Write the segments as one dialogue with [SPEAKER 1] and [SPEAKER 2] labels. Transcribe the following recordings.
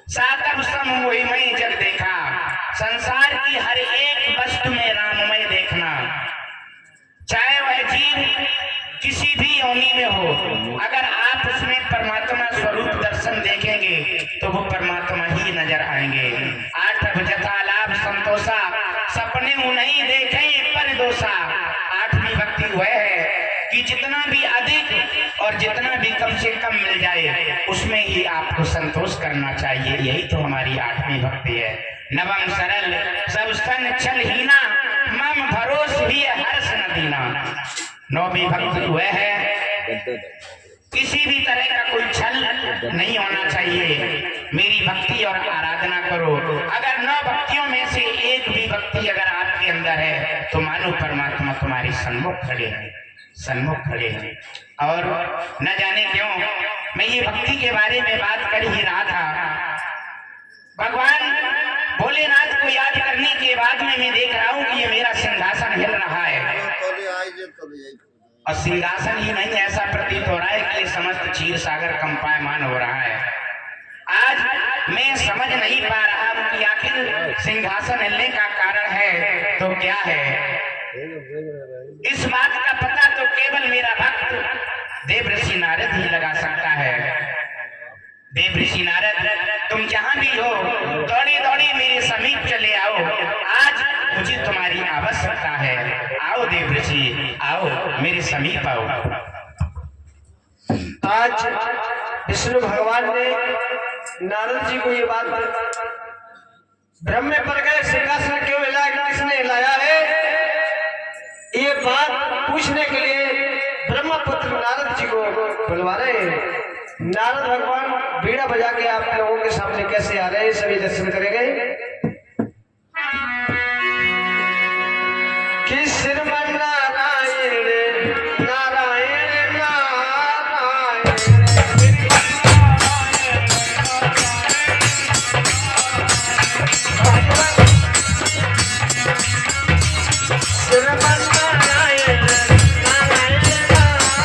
[SPEAKER 1] सातव सम वही मैं जब देखा, संसार की हर एक वस्तु में राममय देखना। चाहे वह जीव किसी भी योनि में हो, अगर आप उसमें परमात्मा स्वरूप दर्शन देखेंगे तो वो परमात्मा ही नजर आएंगे। आठ भुजता लाभ संतोषा, सपने नहीं देखे पर दोषा। आठवीं भक्ति वह है कि जितना भी अधिक और जितना भी कम से कम मिल जाए उसमें ही आपको संतोष करना चाहिए। यही तो हमारी आठवीं भक्ति है। नवम सरल सब सन छल हीना, मम भरोस भी हर्ष न दीना। नौवीं भक्ति वह है किसी भी तरह का कोई छल नहीं होना चाहिए। मेरी भक्ति और आराधना करो। अगर 9 भक्तियों में से एक भी भक्ति अगर आपके अंदर है तो मानो परमात्मा तुम्हारे सन्मुख खड़े हैं, सन्मुख खड़े हैं। और न जाने क्यों मैं ये भक्ति के बारे में बात कर ही रहा था। भगवान भोलेनाथ को याद करने के बाद में मैं देख रहा हूँ कि ये मेरा सिंहासन हिल रहा है। और सिंहासन ही नहीं, ऐसा प्रतीत हो रहा है कि समस्त क्षीर सागर कंपायमान हो रहा है। आज मैं समझ नहीं पा रहा हूँ कि आखिर सिंहासन हिलने का कारण है तो क्या है। इस बात का पता तो केवल मेरा भक्त देव ऋषि नारद ही लगा सकता है। देव ऋषि नारद, तुम जहां भी हो दौड़ी दौड़ी मेरे समीप चले आओ। आज मुझे तुम्हारी आवश्यकता है। आओ देव ऋषि, आओ मेरे समीप आओ।
[SPEAKER 2] आज विष्णु भगवान ने नारद जी को ये बात ब्रह्म में पर गए सिंहासन क्यों हिलाया, किसने हिलाया है, ये बात पूछने के लिए ब्रह्मपुत्र नारद जी को बुलवा रहे हैं। नारद भगवान बीड़ा बजा के आप लोगों के सामने कैसे आ रहे हैं, सभी दर्शन करेंगे। कि श्रीमन नारायण नारायण नारायण, श्रीमन नारायण नारायण नारायण।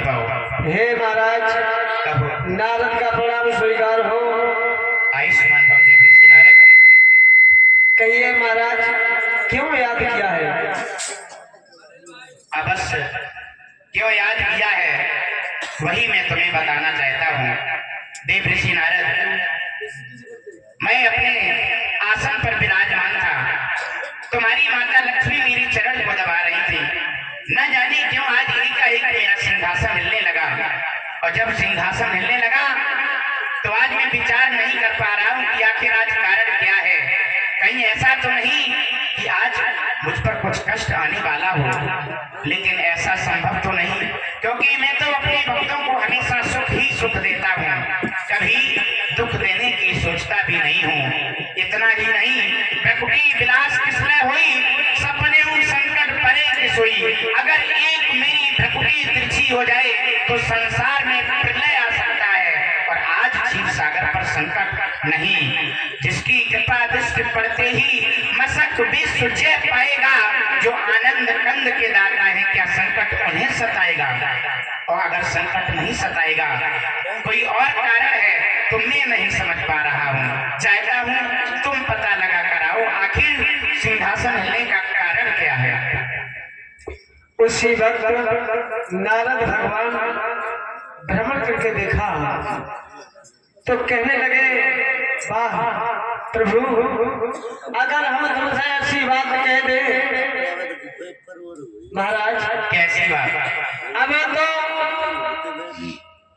[SPEAKER 1] पाओ।
[SPEAKER 2] हे महाराज,
[SPEAKER 1] कहो।
[SPEAKER 2] नारद का प्रणाम स्वीकार हो।
[SPEAKER 1] आयुष्मान भव देव ऋषि नारद।
[SPEAKER 2] कहिए महाराज, क्यों याद किया है?
[SPEAKER 1] अवश्य, क्यों याद किया है वही मैं तुम्हें बताना चाहता हूँ। देव ऋषि नारद, मैं अपने आसन पर विराजमान था, तुम्हारी माता लक्ष्मी मेरे चरण को दबा रही थी। न जाने क्यों आज एकाएक मेरा सिंहासन हिलने लगा, और जब सिंहासन हिलने लगा तो आज मैं विचार नहीं कर पा रहा हूँ कि आखिर आज कारण क्या है। कहीं ऐसा तो नहीं कि आज मुझ पर कुछ कष्ट आने वाला हो, लेकिन ऐसा संभव तो नहीं, क्योंकि मैं तो अपने भक्तों को हमेशा सुख ही सुख देता हूँ, कभी दुख देने की सोचता भी नहीं हूँ। इतना ही नहीं, प्रकृति विलास किसने हुई, सपने उन संकट परे के सोई। अगर एक मेरी प्रकृति तिरछी हो जाए तो संसार में प्रलय आ सकता है, और आज क्षीर सागर पर संकट नहीं। जिसकी कृपा दृष्टि पड़ते ही मसक विश्व जय पाएगा, जो आनंद कंद के दाता है, क्या संकट उन्हें सताएगा? और अगर संकट नहीं सताएगा, कोई और कारण है तो मैं नहीं समझ पा रहा हूँ। चाहता हूँ तुम पता लगा कर आओ, आखिर सिंहासन हिलने का कारण क्या है।
[SPEAKER 2] उसी वक्त नारद भगवान भ्रमण करके देखा तो कहने लगे, वाह प्रभु, अगर हम तुमसे ऐसी बात कह दे महाराज।
[SPEAKER 1] कैसी बात?
[SPEAKER 2] अब तो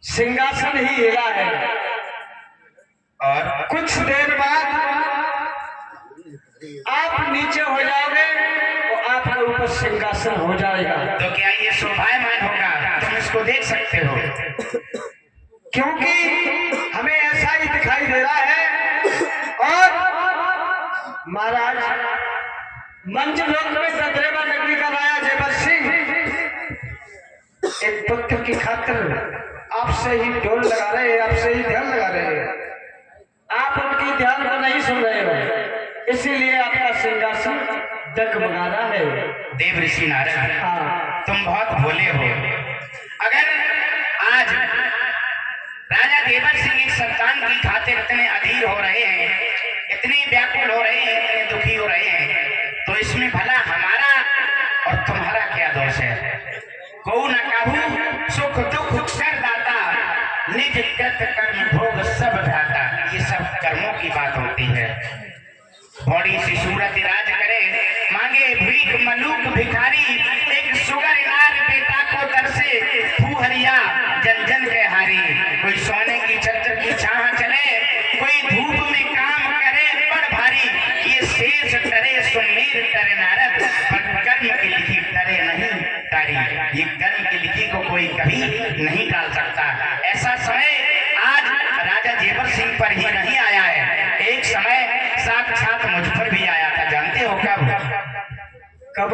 [SPEAKER 2] सिंहासन ही हिला है,
[SPEAKER 1] और
[SPEAKER 2] कुछ देर बाद आप नीचे हो जाओगे तो आपके ऊपर सिंहासन हो जाएगा।
[SPEAKER 1] तो क्या ये शोभायमान होगा? तुम इसको देख सकते हो,
[SPEAKER 2] क्योंकि हमें ऐसा ही दिखाई दे रहा है। और महाराज, मंचलोक में सदैवा नगरी का राजा जयवर सिंह एक पुत्र की खातिर आपसे ही डोल लगा रहे हैं, आपसे ही ध्यान लगा रहे हैं। आप उनकी ध्यान को नहीं सुन रहे हो, इसीलिए आपका सिंहासन डगमगा रहा है।
[SPEAKER 1] देव ऋषि नारद,
[SPEAKER 2] हाँ,
[SPEAKER 1] तुम बहुत भोले हो। अगर आज राजा देवर सिंह एक संतान की खातिर इतने अधीर हो रहे हैं, इतने व्याकुल हो रहे हैं, इतने दुखी हो रहे हैं, तो इसमें भला हमारा और तुम्हारा क्या दोष है? को न कहूं सुख दुख कर दाता, निज कृत कर्म भोग सब धाता। ये सब कर्मों की बात होती है। बड़ी सी सूरत राज करे, मांगे भीख मलूक भिखारी, एक सुगर नार बेटा को तरसे, फूहरिया जन जन के हारी। कोई सोने की छत्र की छाह चले, कोई धूप में काम करे बड़ भारी। ये शेष करे सुमेर करे नारद, पर कर्म की लिखी करे नहीं तारी। ये कर्म की लिखी को कोई कभी नहीं टाल सकता। ऐसा समय आज राजा जेवर सिंह पर ही नहीं आया है, एक समय साक्षात मुझ पर भी आया था। जानते हो कब?
[SPEAKER 2] कब?